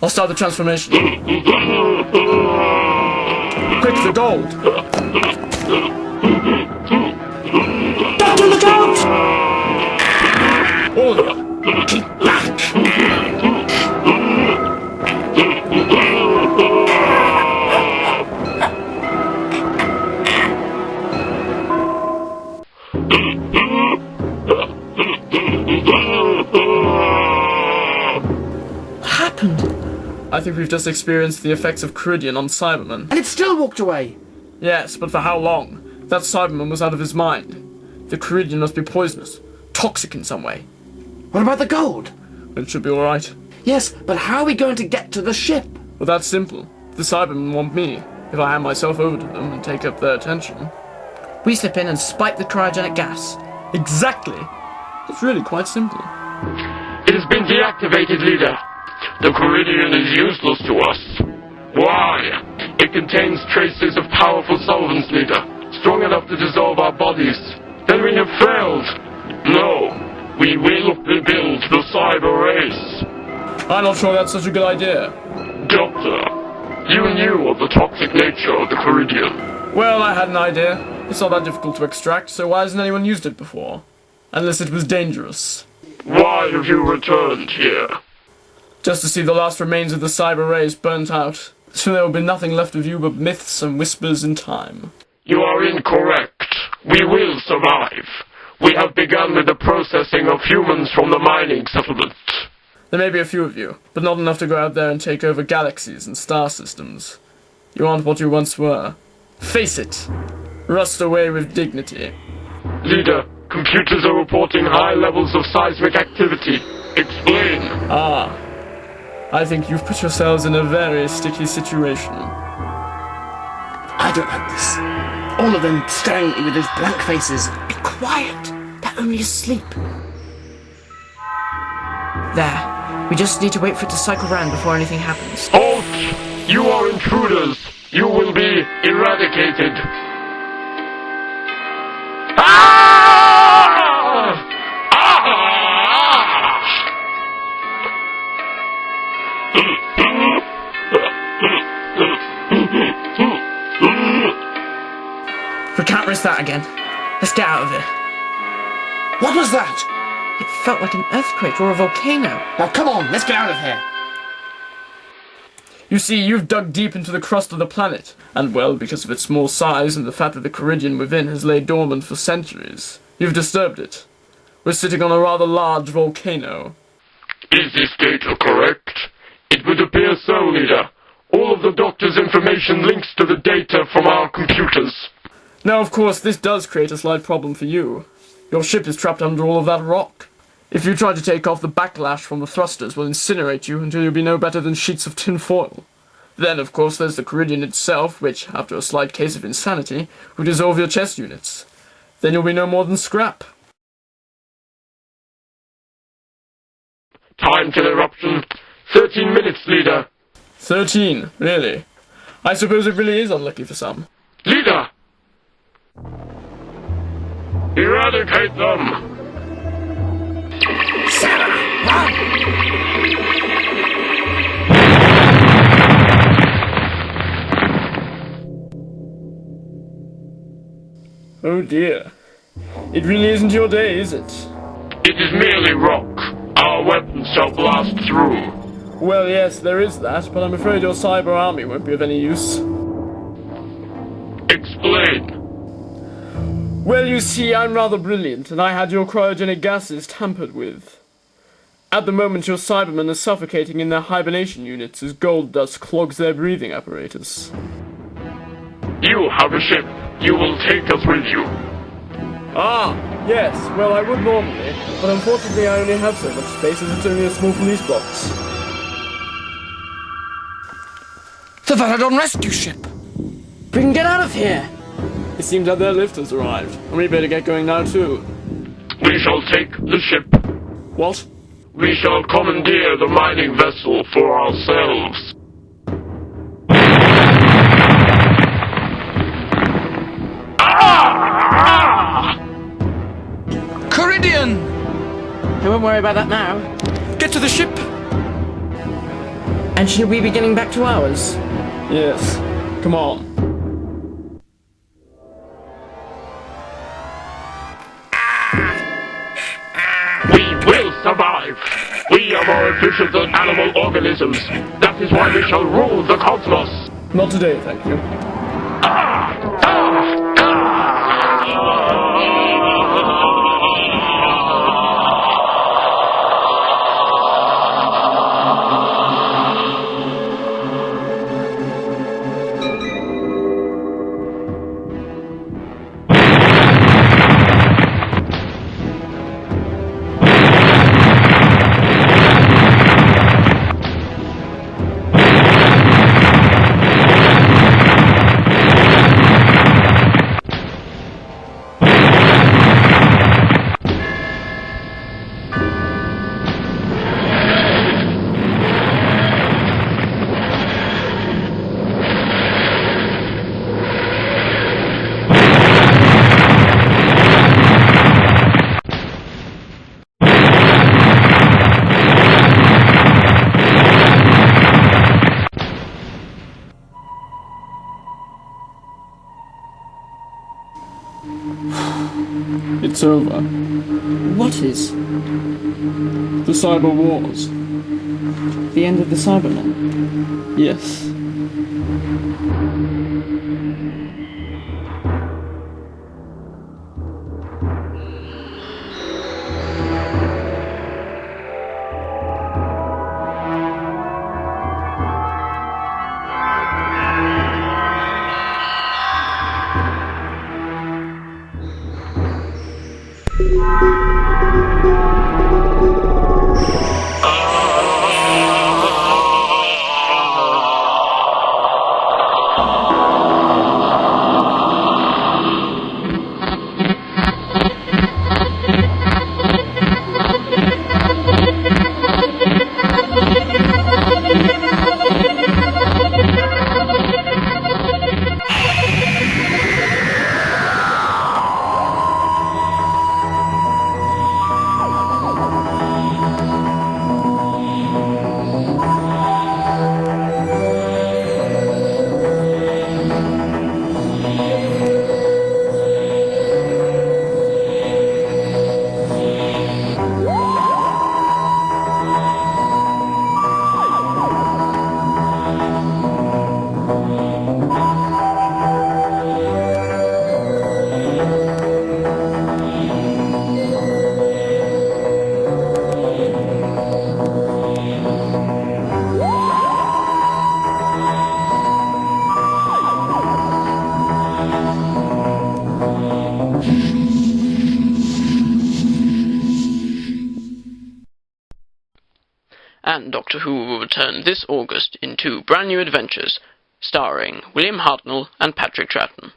I'll start the transformation. Quick, the gold! Doctor, look out! All of you, keep back! What happened? I think we've just experienced the effects of Corridian on Cybermen. And it still walked away. Yes, but for how long? That Cyberman was out of his mind. The Corridian must be poisonous, toxic in some way. What about the gold? It should be alright. Yes, but how are we going to get to the ship? Well, that's simple. The Cybermen want me, if I hand myself over to them and take up their attention. We slip in and spike the cryogenic gas. Exactly! It's really quite simple. It has been deactivated, leader. The Corridian is useless to us. Why? It contains traces of powerful solvents, leader, strong enough to dissolve our bodies. Then we have failed. No, we will rebuild the cyber race. I'm not sure that's such a good idea. Doctor, you knew of the toxic nature of the Corridian. Well, I had an idea. It's not that difficult to extract, so why hasn't anyone used it before? Unless it was dangerous. Why have you returned here? Just to see the last remains of the cyber race burnt out. So there will be nothing left of you but myths and whispers in time. You are incorrect. We will survive. We have begun with the processing of humans from the mining settlement. There may be a few of you, but not enough to go out there and take over galaxies and star systems. You aren't what you once were. Face it. Rust away with dignity. Leader, computers are reporting high levels of seismic activity. Explain. I think you've put yourselves in a very sticky situation. I don't like this. All of them staring at me with those blank faces. Be quiet. They're only asleep. There. We just need to wait for it to cycle round before anything happens. Halt! You are intruders. You will be eradicated. We can't risk that again. Let's get out of here. What was that? It felt like an earthquake or a volcano. Now come on, let's get out of here. You see, you've dug deep into the crust of the planet, and well, because of its small size and the fact that the Corridian within has laid dormant for centuries, you've disturbed it. We're sitting on a rather large volcano. Is this data correct? It would appear so, leader. All of the doctor's information links to the data from our computers. Now, of course, this does create a slight problem for you. Your ship is trapped under all of that rock. If you try to take off, the backlash from the thrusters will incinerate you until you'll be no better than sheets of tin foil. Then, of course, there's the Corridian itself, which, after a slight case of insanity, will dissolve your chest units. Then you'll be no more than scrap. Time till eruption. 13 minutes, leader. 13, really? I suppose it really is unlucky for some. Leader! Eradicate them! Sarah, run! Oh dear. It really isn't your day, is it? It is merely rock. Our weapons shall blast through. Well, yes, there is that, but I'm afraid your cyber army won't be of any use. Explain. Well, you see, I'm rather brilliant, and I had your cryogenic gases tampered with. At the moment, your Cybermen are suffocating in their hibernation units as gold dust clogs their breathing apparatus. You have a ship. You will take us with you. Ah, yes, well, I would normally, but unfortunately I only have so much space as it's only a small police box. The Varadon rescue ship! We can get out of here! It seems that their lift has arrived, and we better get going now too. We shall take the ship. What? We shall commandeer the mining vessel for ourselves. Corridian! I won't worry about that now. Get to the ship! And should we be getting back to ours? Yes. Come on. We will survive! We are more efficient than animal organisms. That is why we shall rule the cosmos! Not today, thank you. It's over. What is? The Cyber Wars. The end of the Cybermen? Yes. And Doctor Who will return this August in 2 brand new adventures, starring William Hartnell and Patrick Troughton.